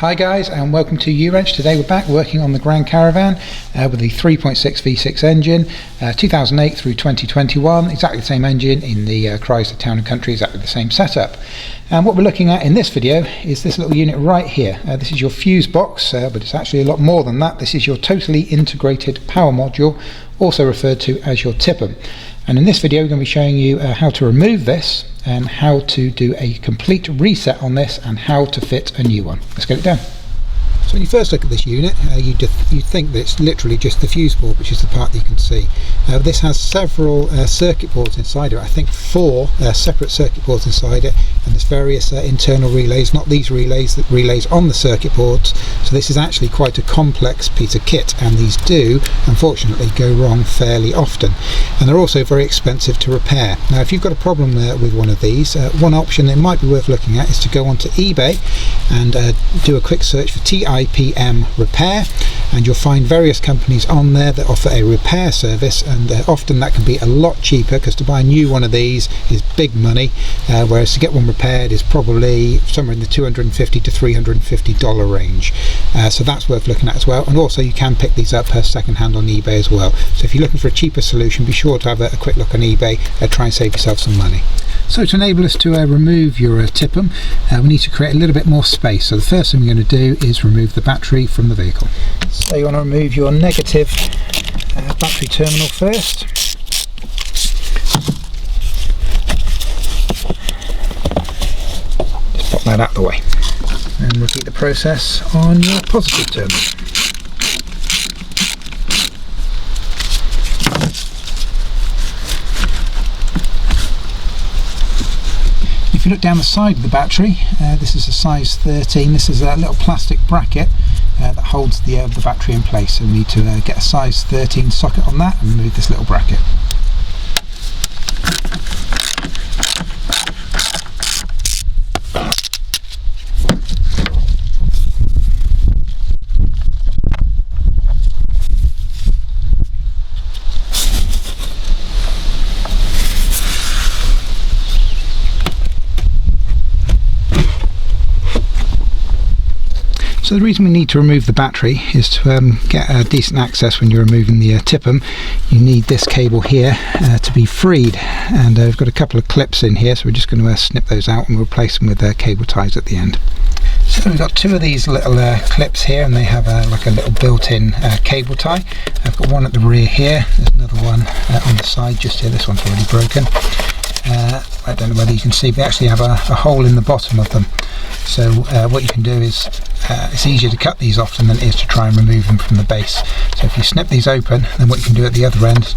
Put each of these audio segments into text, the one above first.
Hi guys, and welcome to U-Wrench. Today we're back working on the Grand Caravan with the 3.6 V6 engine, 2008 through 2021, exactly the same engine in the Chrysler Town & Country, exactly the same setup. And what we're looking at in this video is this little unit right here. This is your fuse box, but it's actually a lot more than that. This is your totally integrated power module, also referred to as your TIPM. And in this video we're going to be showing you how to remove this and how to do a complete reset on this and how to fit a new one. Let's get it done. So when you first look at this unit, you think that it's literally just the fuse board, which is the part that you can see. This has several circuit boards inside it. I think 4 separate circuit boards inside it, and there's various internal relays, not these relays, that relays on the circuit boards. So this is actually quite a complex piece of kit, and these do unfortunately go wrong fairly often, and they're also very expensive to repair. Now if you've got a problem with one of these, one option that might be worth looking at is to go onto eBay and do a quick search for TIPM repair, and you'll find various companies on there that offer a repair service, and often that can be a lot cheaper, because to buy a new one of these is big money, whereas to get one repaired is probably somewhere in the $250 to $350 range. So that's worth looking at as well, and also you can pick these up second hand on eBay as well. So if you're looking for a cheaper solution, be sure to have a quick look on eBay, try and save yourself some money. So to enable us to remove your TIPM, we need to create a little bit more space. So the first thing we're going to do is remove the battery from the vehicle. So you want to remove your negative battery terminal first. Just pop that out of the way. And repeat the process on your positive terminal. If you look down the side of the battery, this is a size 13. This is a little plastic bracket that holds the battery in place. So we need to get a size 13 socket on that and remove this little bracket. So the reason we need to remove the battery is to get decent access when you're removing the TIPM. You need this cable here to be freed, and we've got a couple of clips in here, so we're just going to snip those out and we'll replace them with cable ties at the end. So we've got 2 of these little clips here, and they have like a little built-in cable tie. I've got one at the rear here, there's another one on the side just here. This one's already broken. I don't know whether you can see, but they actually have a hole in the bottom of them. So what you can do is, it's easier to cut these off than it is to try and remove them from the base. So if you snip these open, then what you can do at the other end,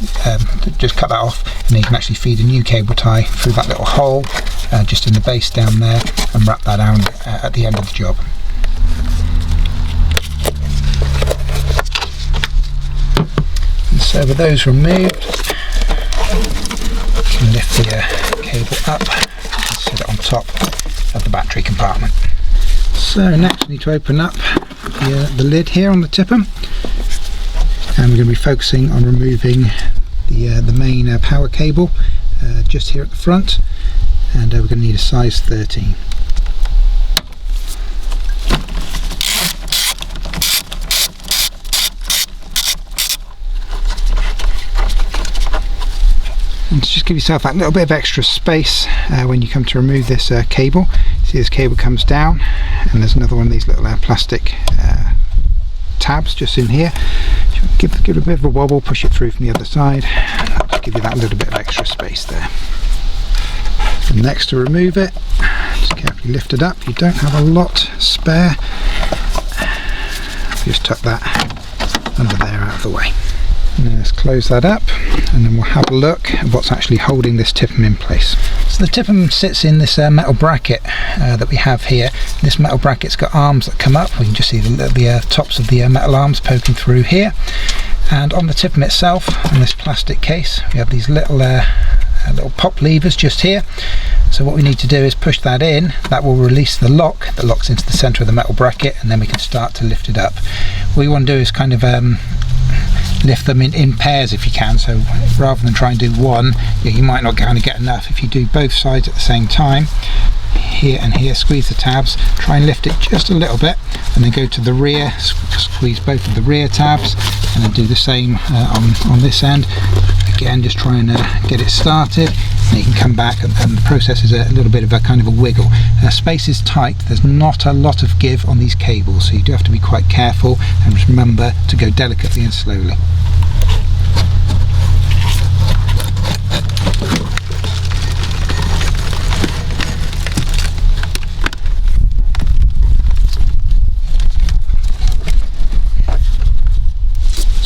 just cut that off, and then you can actually feed a new cable tie through that little hole just in the base down there, and wrap that down at the end of the job. And so with those removed, you can lift the cable up and set it on top of the battery compartment. So next we need to open up the lid here on the TIPM, and we're going to be focusing on removing the main power cable just here at the front, and we're going to need a size 13. And to just give yourself that little bit of extra space when you come to remove this cable. See, this cable comes down, and there's another one of these little plastic tabs just in here. Give it a bit of a wobble, push it through from the other side, and that'll just give you that little bit of extra space there. And next, to remove it, just carefully lift it up. You don't have a lot spare. Just tuck that under there out of the way. And then let's close that up, and then we'll have a look at what's actually holding this TIPM in place. So the TIPM sits in this metal bracket that we have here. This metal bracket's got arms that come up. We can just see the tops of the metal arms poking through here. And on the TIPM itself, in this plastic case, we have these little pop levers just here. So what we need to do is push that in. That will release the lock that locks into the center of the metal bracket, and then we can start to lift it up. What we want to do is kind of lift them in pairs if you can, so rather than try and do one, you might not kind of get enough. If you do both sides at the same time, here and here, squeeze the tabs, try and lift it just a little bit, and then go to the rear, squeeze both of the rear tabs, and then do the same on this end. Again, just try and get it started, and you can come back, and the process is a little bit of a kind of a wiggle. Space is tight, there's not a lot of give on these cables, so you do have to be quite careful, and just remember to go delicately and slowly.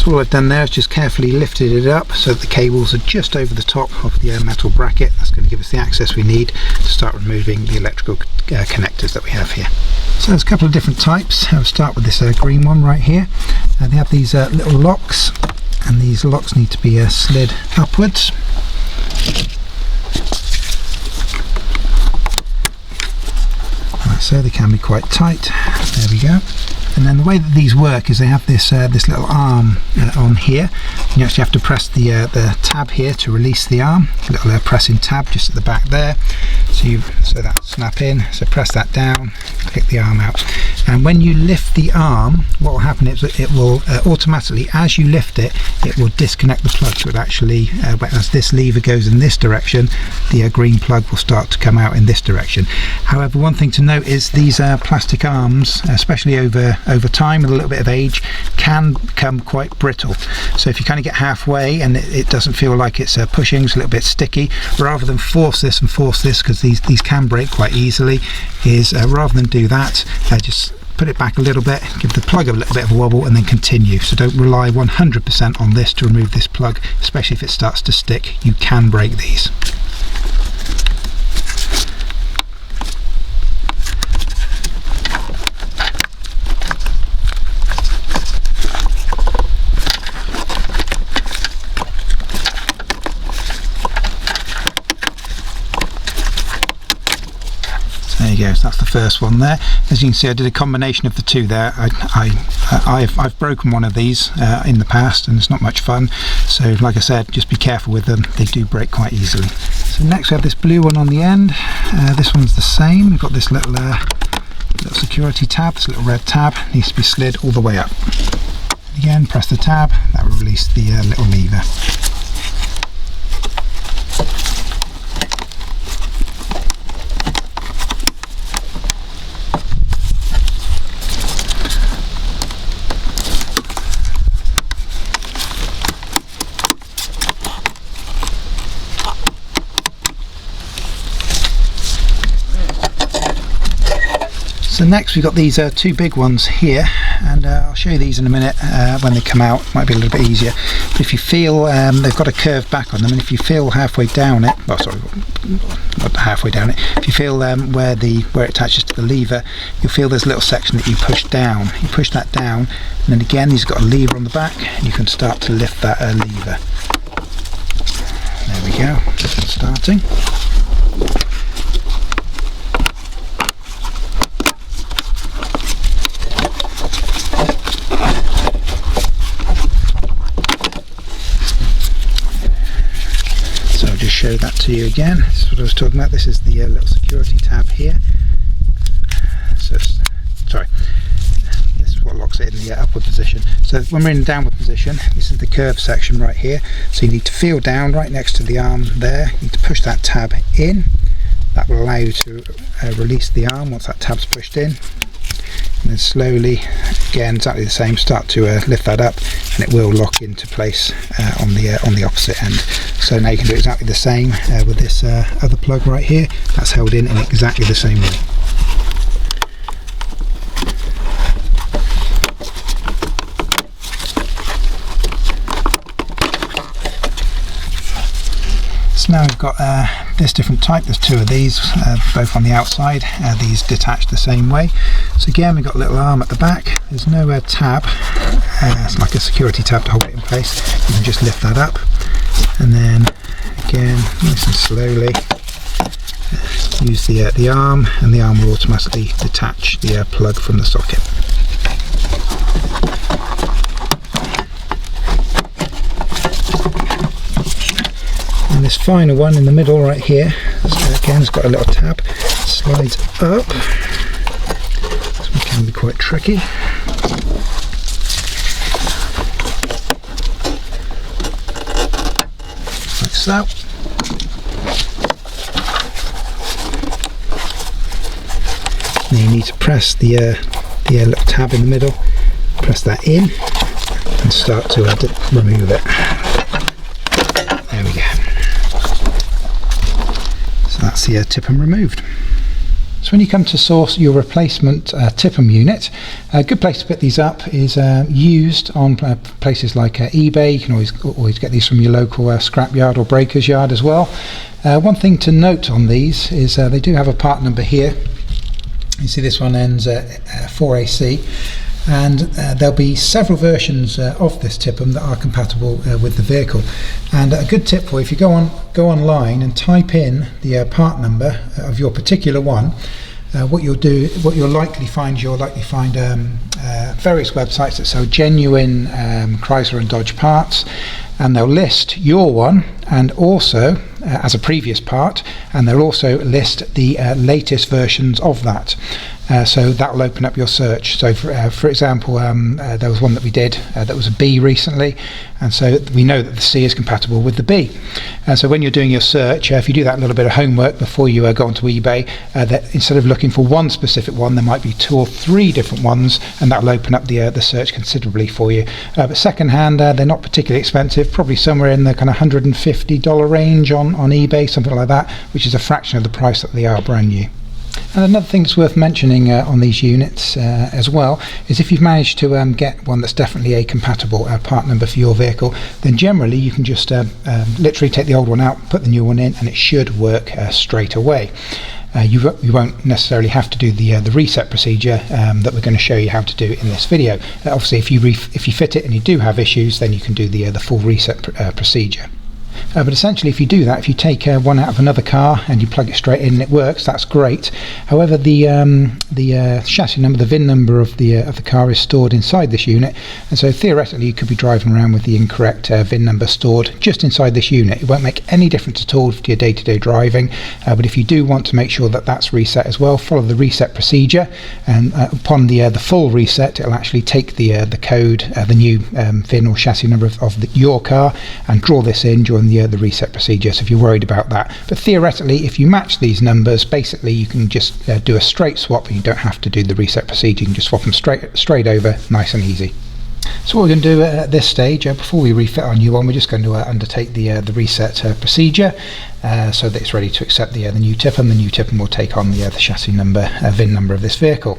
All I've done there is just carefully lifted it up so that the cables are just over the top of the metal bracket. That's going to give us the access we need to start removing the electrical connectors that we have here. So there's a couple of different types. I'll start with this green one right here. They have these little locks, and these locks need to be slid upwards. Like so, they can be quite tight. There we go. And then the way that these work is they have this this little arm on here. You actually have to press the tab here to release the arm. A little pressing tab just at the back there. So that snap in. So press that down, click the arm out. And when you lift the arm, what will happen is it will automatically, as you lift it, it will disconnect the plug. So it actually, as this lever goes in this direction, the green plug will start to come out in this direction. However, one thing to note is these plastic arms, especially over time with a little bit of age, can become quite brittle. So if you kind of get halfway and it doesn't feel like it's pushing, it's a little bit sticky, rather than force this, because these can break quite easily, is rather than do that, just put it back a little bit, give the plug a little bit of a wobble, and then continue. So don't rely 100% on this to remove this plug, especially if it starts to stick. You can break these. There you go, so that's the first one there. As you can see, I did a combination of the two there. I've broken one of these in the past, and it's not much fun. So like I said, just be careful with them, they do break quite easily. So next we have this blue one on the end. This one's the same. We've got this little security tab, this little red tab, needs to be slid all the way up. Again, press the tab, that will release the little lever. So next we've got these two big ones here, and I'll show you these in a minute when they come out. It might be a little bit easier. But if you feel they've got a curved back on them, and if you feel halfway down it, well, sorry, not halfway down it, if you feel where it attaches to the lever, you'll feel there's a little section that you push down. You push that down, and then again these got a lever on the back, and you can start to lift that lever. There we go, starting. Show that to you again. This is what I was talking about. This is the little security tab here. So this is what locks it in the upward position. So when we're in the downward position, this is the curved section right here. So you need to feel down right next to the arm there. You need to push that tab in. That will allow you to release the arm once that tab's pushed in. And then slowly, again exactly the same, start to lift that up, and it will lock into place on the opposite end. So now you can do exactly the same with this other plug right here. That's held in exactly the same way. So now we've got this different type. There's two of these, both on the outside. These detach the same way. So again, we've got a little arm at the back. There's no tab. It's like a security tab to hold it in place. You can just lift that up, and then again, nice and slowly use the arm, and the arm will automatically detach the plug from the socket. And this final one in the middle right here, so again it's got a little tab, slides up. This one can be quite tricky. Like so. Now you need to press the little tab in the middle, press that in and start to remove it. There we go. So that's the TIPM removed. So when you come to source your replacement TIPM unit, a good place to put these up is used on places like eBay. You can always get these from your local scrapyard or breaker's yard as well. One thing to note on these is they do have a part number here. You see this one ends at 4AC, and there'll be several versions of this TIPM that are compatible with the vehicle. And a good tip for you, if you go online and type in the part number of your particular one, what you'll likely find various websites that sell genuine Chrysler and Dodge parts, and they'll list your one and also as a previous part, and they'll also list the latest versions of that. So that will open up your search. So for example, there was one that we did that was a B recently, and so we know that the C is compatible with the B. So when you're doing your search, if you do that little bit of homework before you go onto eBay, that instead of looking for one specific one, there might be 2 or 3 different ones, and that will open up the search considerably for you. But second hand, they're not particularly expensive, probably somewhere in the kind of $150 range on eBay, something like that, which is a fraction of the price that they are brand new. And another thing that's worth mentioning on these units as well is if you've managed to get one that's definitely a compatible part number for your vehicle, then generally you can just literally take the old one out, put the new one in, and it should work straight away. You won't necessarily have to do the reset procedure that we're going to show you how to do in this video. Obviously, if you fit it and you do have issues, then you can do the full reset procedure. But essentially, if you do that, if you take one out of another car and you plug it straight in and it works, that's great. However, the chassis number, the VIN number of the car is stored inside this unit, and so theoretically you could be driving around with the incorrect VIN number stored just inside this unit. It won't make any difference at all to your day-to-day driving, but if you do want to make sure that that's reset as well, follow the reset procedure, and upon the full reset, it'll actually take the code, the new VIN or chassis number of your car, and draw this in during the reset procedure. So if you're worried about that, but theoretically, if you match these numbers, basically you can just do a straight swap, and you don't have to do the reset procedure. You can just swap them straight over, nice and easy. So what we're going to do at this stage, before we refit our new one, we're just going to undertake the reset procedure so that it's ready to accept the new TIPM. The new TIPM will take on the chassis number, VIN number of this vehicle.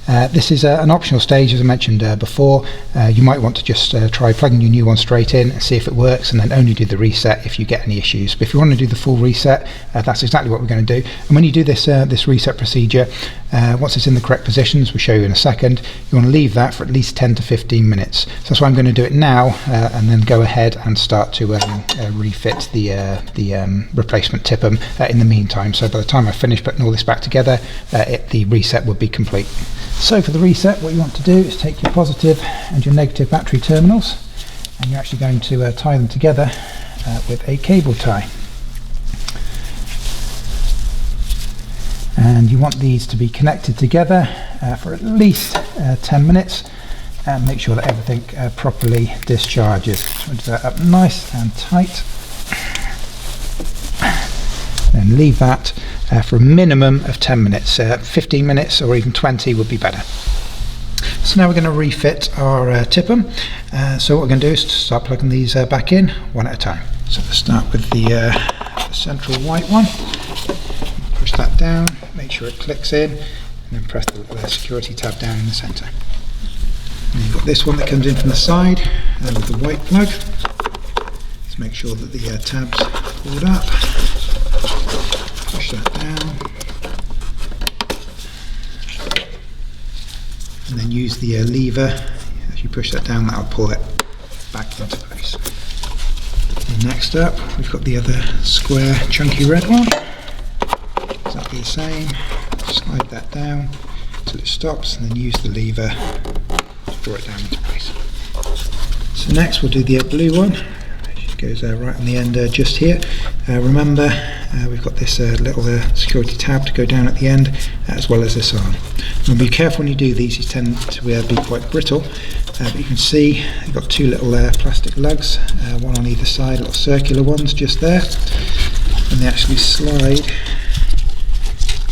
This is an optional stage, as I mentioned before. You might want to just try plugging your new one straight in and see if it works, and then only do the reset if you get any issues. But if you want to do the full reset, that's exactly what we're going to do. And when you do this reset procedure, once it's in the correct positions, we'll show you in a second, you want to leave that for at least 10 to 15 minutes. So that's why I'm going to do it now, and then go ahead and start to refit the replacement TIPM in the meantime. So by the time I finish putting all this back together, the reset would be complete. So for the reset, what you want to do is take your positive and your negative battery terminals, and you're actually going to tie them together with a cable tie. And you want these to be connected together for at least 10 minutes, and make sure that everything properly discharges. So do that up nice and tight. Then leave that for a minimum of 10 minutes. 15 minutes or even 20 would be better. So now we're going to refit our TIPM. So what we're going to do is start plugging these back in one at a time. So let's start with the central white one. Push that down, make sure it clicks in, and then press the security tab down in the centre. And you've got this one that comes in from the side with the white plug. Let's make sure that the tabs pulled up. Push that down, and then use the lever. As you push that down, that'll pull it back into place. And next up, we've got the other square chunky red one. Exactly the same. Slide that down until it stops, and then use the lever to draw it down into place. So next we'll do the blue one. As you goes right on the end just here. Remember, we've got this little security tab to go down at the end, as well as this arm. And be careful when you do these tend to be quite brittle, but you can see you've got two little plastic lugs, one on either side, little circular ones just there, and they actually slide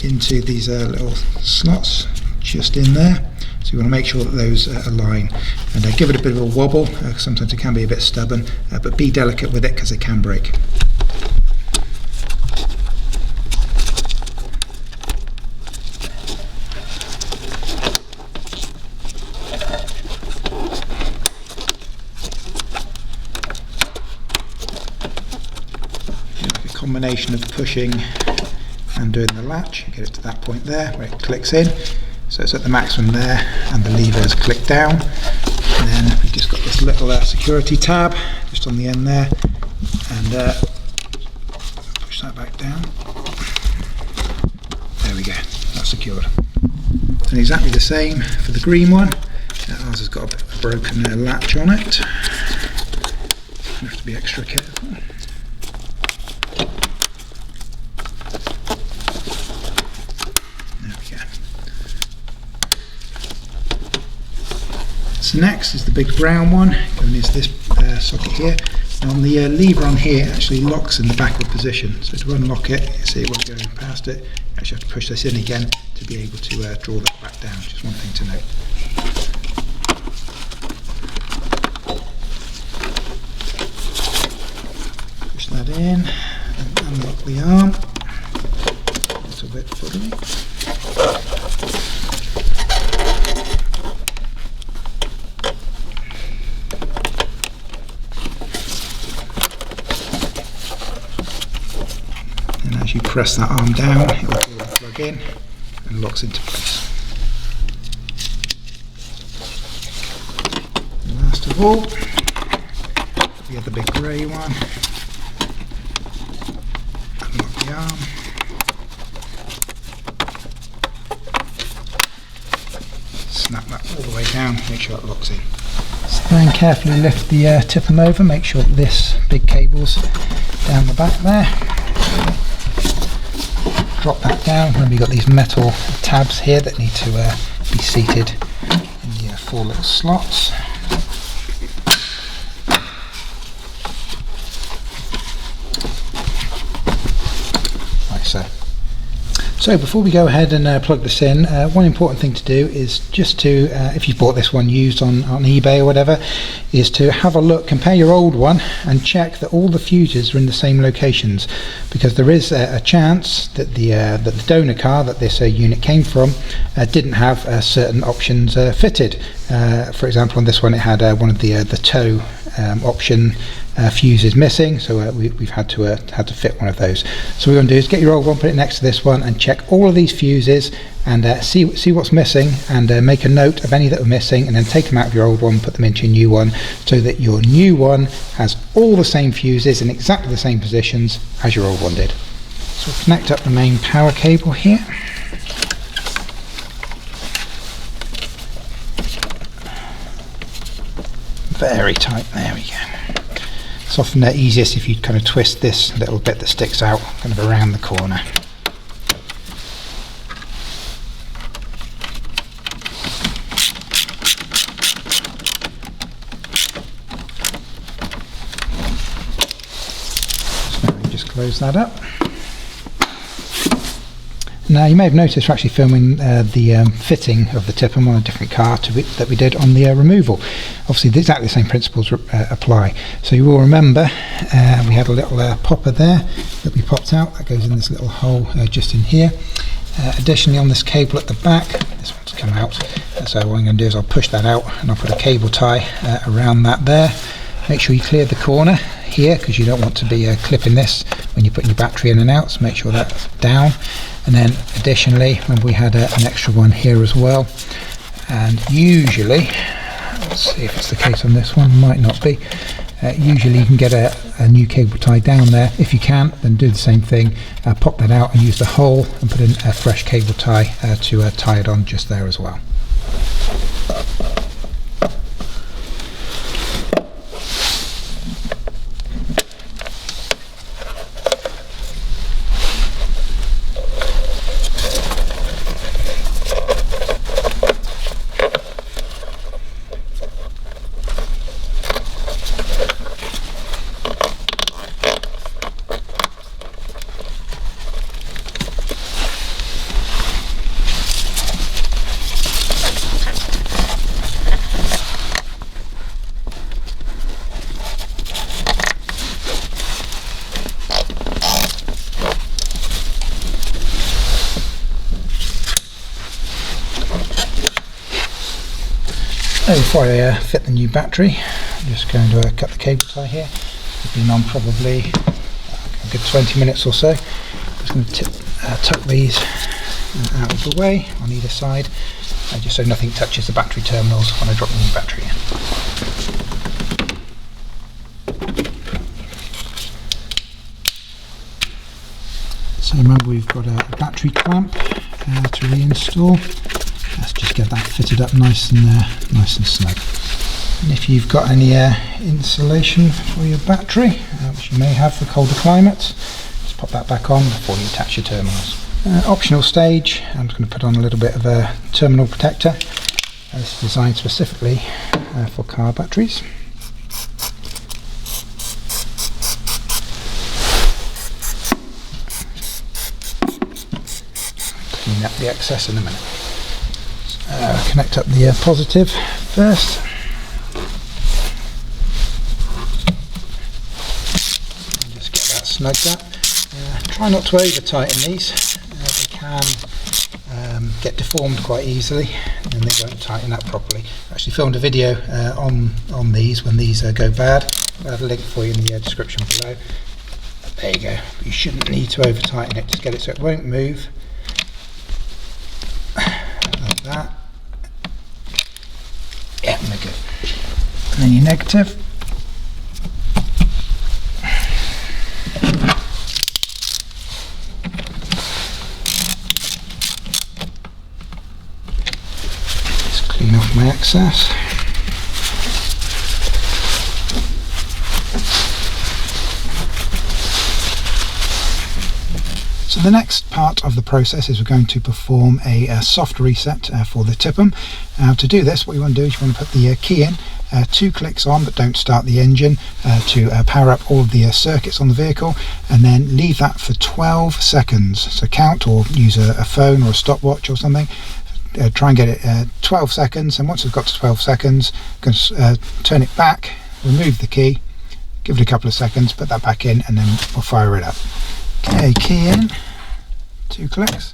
into these little slots just in there. So you want to make sure that those align, and give it a bit of a wobble. Sometimes it can be a bit stubborn, but be delicate with it because it can break. Like a combination of pushing and doing the latch, get it to that point there where it clicks in. So it's at the maximum there, and the levers click down, and then we've just got this little security tab just on the end there, and push that back down. There we go, that's secured. And exactly the same for the green one. Ours has got a bit of a broken latch on it. You have to be extra careful. So next is the big brown one, going into this socket here. Now on the lever on here, it actually locks in the backward position. So to unlock it, you see it won't go past it. You actually have to push this in again to be able to draw that back down. Just one thing to note. Push that in and unlock the arm. A little bit fuddly. As you press that arm down, it will plug in and locks into place. And last of all, we have the big grey one. Unlock the arm. Snap that all the way down, make sure it locks in. So then carefully lift the TIPM over, make sure that this big cable's down the back there. Drop that down. Remember, you've got these metal tabs here that need to be seated in the 4 little slots. Like so. So before we go ahead and plug this in, one important thing to do is just to, if you bought this one used on eBay or whatever, is to have a look, compare your old one and check that all the fuses are in the same locations, because there is a chance that the donor car that this unit came from didn't have certain options fitted. For example, on this one it had one of the tow option fuses missing, so we've had to fit one of those. So what we're going to do is get your old one, put it next to this one, and check all of these fuses and see what's missing, and make a note of any that are missing, and then take them out of your old one, put them into your new one, so that your new one has all the same fuses in exactly the same positions as your old one did. So we'll connect up the main power cable here. Very tight, there we go. It's often easiest if you kind of twist this little bit that sticks out kind of around the corner. So now you just close that up. Now you may have noticed we're actually filming the fitting of the TIPM on a different car that we did on the removal. Obviously exactly the same principles apply. So you will remember we had a little popper there that we popped out, that goes in this little hole just in here. Additionally, on this cable at the back, this one's come out, so what I'm going to do is I'll push that out and I'll put a cable tie around that there. Make sure you clear the corner here, because you don't want to be clipping this when you're putting your battery in and out, so make sure that's down. And then additionally, remember we had an extra one here as well, and usually, let's see if it's the case on this one, might not be, usually you can get a new cable tie down there. If you can't, then do the same thing, pop that out and use the hole and put in a fresh cable tie to tie it on just there as well. Before I fit the new battery, I'm just going to cut the cable tie here. It's been on probably a good 20 minutes or so. Just going to tuck these out of the way on either side, just so nothing touches the battery terminals when I drop the new battery in. So remember, we've got a battery clamp to reinstall. Let's just get that fitted up nice and snug. And if you've got any insulation for your battery, which you may have for colder climates, just pop that back on before you attach your terminals. Optional stage, I'm just going to put on a little bit of a terminal protector. This is designed specifically for car batteries. Clean up the excess in a minute. Connect up the positive first. And just get that snugged up. Try not to over tighten these. They can get deformed quite easily and they won't tighten up properly. I actually filmed a video on these when these go bad. I'll have a link for you in the description below. There you go. You shouldn't need to over tighten it. Just get it so it won't move. Like that. Yeah, we're good. And then your negative. Just clean off my excess. So the next part of the process is we're going to perform a soft reset for the TIPM. To do this, what you want to do is you want to put the key in, 2 clicks on but don't start the engine, to power up all of the circuits on the vehicle, and then leave that for 12 seconds. So count or use a phone or a stopwatch or something. Try and get it 12 seconds, and once it's got to 12 seconds, going to turn it back, remove the key, give it a couple of seconds, put that back in, and then we'll fire it up. Okay, key in, 2 clicks,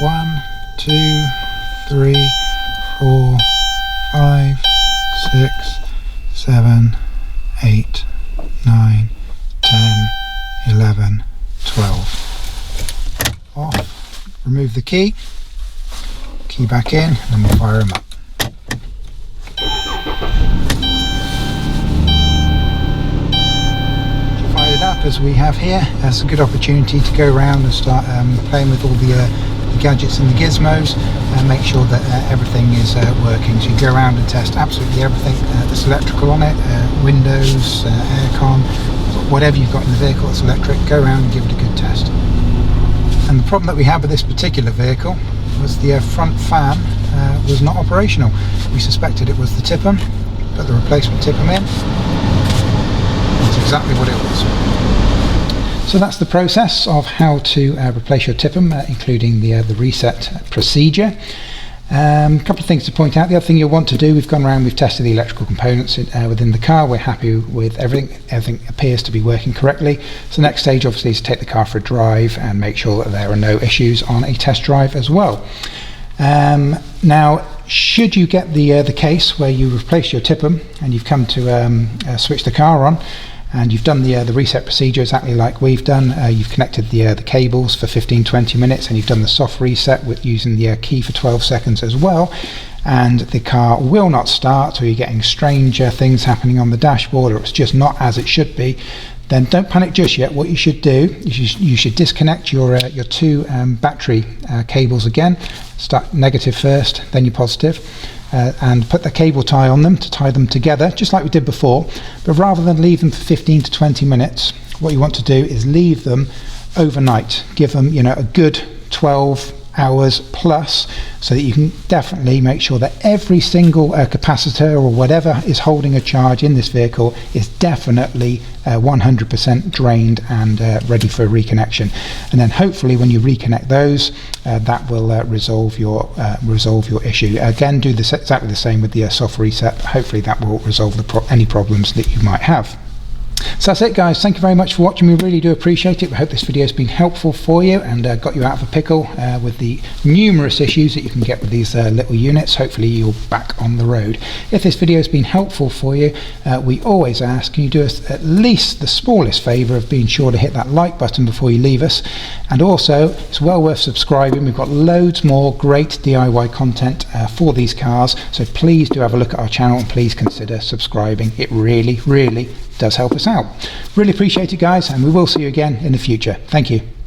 1, 2, 3, 4, 5, 6, 7, 8, 9, 10, 11, 12. Off, remove the key back in, and then we'll fire them up. Up as we have here, that's a good opportunity to go around and start playing with all the gadgets and the gizmos and make sure that everything is working. So you go around and test absolutely everything that's electrical on it, windows, aircon, whatever you've got in the vehicle that's electric, go around and give it a good test. And the problem that we had with this particular vehicle was the front fan was not operational. We suspected it was the TIPM, put the replacement TIPM in. That's exactly what it was. So that's the process of how to replace your TIPM, including the reset procedure. A couple of things to point out. The other thing you'll want to do, we've gone around, we've tested the electrical components within the car. We're happy with everything. Everything appears to be working correctly. So the next stage obviously is to take the car for a drive and make sure that there are no issues on a test drive as well. Now, should you get the case where you replace your TIPM and you've come to switch the car on, and you've done the reset procedure exactly like we've done, you've connected the cables for 15-20 minutes, and you've done the soft reset with using the key for 12 seconds as well, and the car will not start, or you're getting strange things happening on the dashboard, or it's just not as it should be, then don't panic just yet. What you should do is you should disconnect your 2 battery cables again. Start negative first, then your positive, and put the cable tie on them to tie them together, just like we did before. But rather than leave them for 15 to 20 minutes, what you want to do is leave them overnight. Give them, a good 12 hours plus, so that you can definitely make sure that every single capacitor or whatever is holding a charge in this vehicle is definitely 100% drained and ready for reconnection. And then hopefully when you reconnect those, that will resolve your issue. Again, do exactly the same with the soft reset. Hopefully that will resolve any problems that you might have. So that's it, guys. Thank you very much for watching. We really do appreciate it. We hope this video has been helpful for you and got you out of a pickle with the numerous issues that you can get with these little units. Hopefully you're back on the road. If this video has been helpful for you, we always ask, can you do us at least the smallest favour of being sure to hit that like button before you leave us. And also, it's well worth subscribing. We've got loads more great DIY content for these cars, so please do have a look at our channel and please consider subscribing. It really does help us out. Really appreciate it, guys, and we will see you again in the future. Thank you.